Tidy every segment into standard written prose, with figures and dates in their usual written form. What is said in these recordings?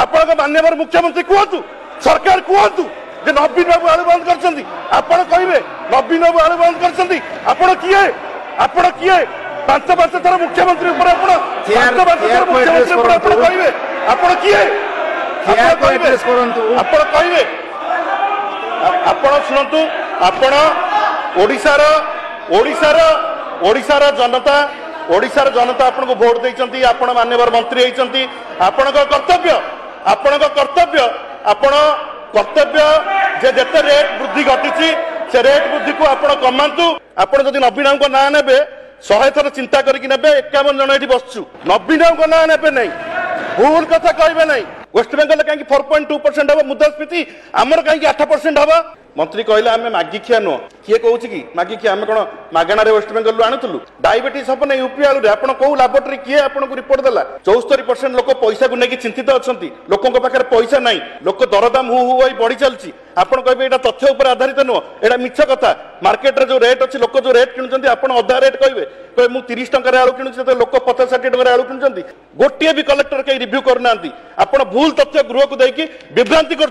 आपण माननीय मुख्यमंत्री कहतु सरकार कहतु जे नवीन बाबू आलू बंद कर आपण कहे नवीन बाबू आलू बंद कर आपण किए 5 थर मुख्यमंत्री कहे आपण किए आपण कहे आपण शुणु आपण ओडिशार जनता आपन को भोट देइचंती आपण मान्यवर मंत्री होइचंती आपण कर्तव्य जे जते रेट वृद्धि घटी से रेट वृद्धि को आपण कमांतु आपण जदि नवीन को ना नेबे 100 थर चिंता करके नेबे 51 जन एठी बसछु नवीन को ना नेबे नहीं भूल कथा कहबे नहीं वेस्ट बेंगल कहीं 4.2% हम मुद्रास्फीति आमर कहीं 8% हम मंत्री कहले आम मागी खिया नुह किए कौच कि मागी खिया आम कौन मागणार वेस्ट बेंगल आणुलु डायबिटीज हम नहीं यूपी आलू आप लाबोरेटरी किए आपको रिपोर्ट देला 74% लोक पैसा को लेकिन चिंतित अच्छा लोकों पाखे पैसा नहीं लोक दरदाम हु हु बढ़ी चलती आपड़ कहे यहाँ तथ्य उपर आधारित नुह यहाँ मिछ कथा मार्केट जो रेट अच्छी लोक जो रेट किणुंट आप अधा रेट कहे कहे मुझे 30 टकर आलू किणुचे लोक 50-60 टकर आलू किणुंट गोटे भी कलेक्टर कहीं रिव्यू करना आप भूल तथ्य गृह को देकी विभ्रांति कर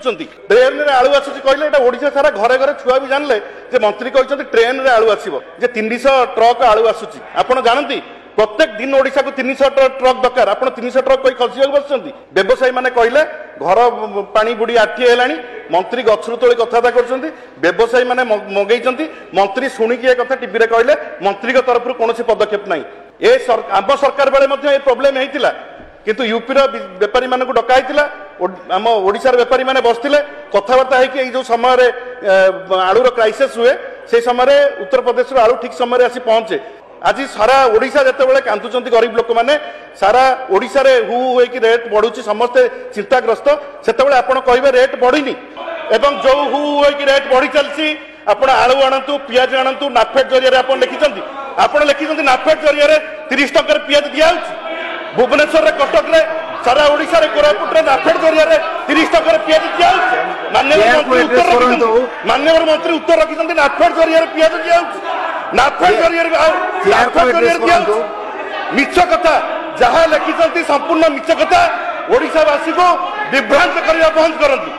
ट्रेन में आलू आसूसी कहले ओडिशा सारा घरे घरे छुआ भी जानले जे मंत्री कहते ट्रेन में आलू आसो जे 300 ट्रक आलू आसूची आप जानती प्रत्येक दिन ओडिशा को 300 ट्रक दरकार आप 300 ट्रक कहीं खसी बस व्यवसायी मैंने कहले घर पानी बुड़ी आठी है मंत्री गछरू तोली कथा कर व्यवसायी मैंने मगेई मंत्री शुणिकी कथा टीवी कहले मंत्री तरफ कौन पदक्षेप ना आम सरकार बेले प्रोब्लेम होता किंतु यूपीर बेपारी मानक डकाई आम ओडिशार बेपारी माने बसते कथबार्ता है जो समय आलूर क्राइसिस हुए से समय उत्तर प्रदेश आलू ठीक समय आसी पहुंचे आज सारा ओडिशा जिते कांदुंट गरीब लोक मैंने सारा ओडिशा रे हु होइकी रेट बढ़ुची समस्ते चिंताग्रस्त से आपड़ कहे रेट बढ़ीनी एवं जो हु होइकी रेट बढ़ी चलती आपण आलू आणतु पियाज आणतु नाफेड जरिया आप लिखिं आप लिखिं नाफेड जरिया 30 टकर पियाज दिया भुवनेश्वर कटक रे सारा ओडिशा रे कोरापुट रे नाफेड जरिया 30 टकर पियाज दिया माननीय मंत्री उत्तर रखिं नाफेड जरिया पियाज दिया नाफेड जरिया मिछ कथा जहाँ लिखिं संपूर्ण मिछ कथा ओडिशावासी को विभ्रांत करने बंद करंतु।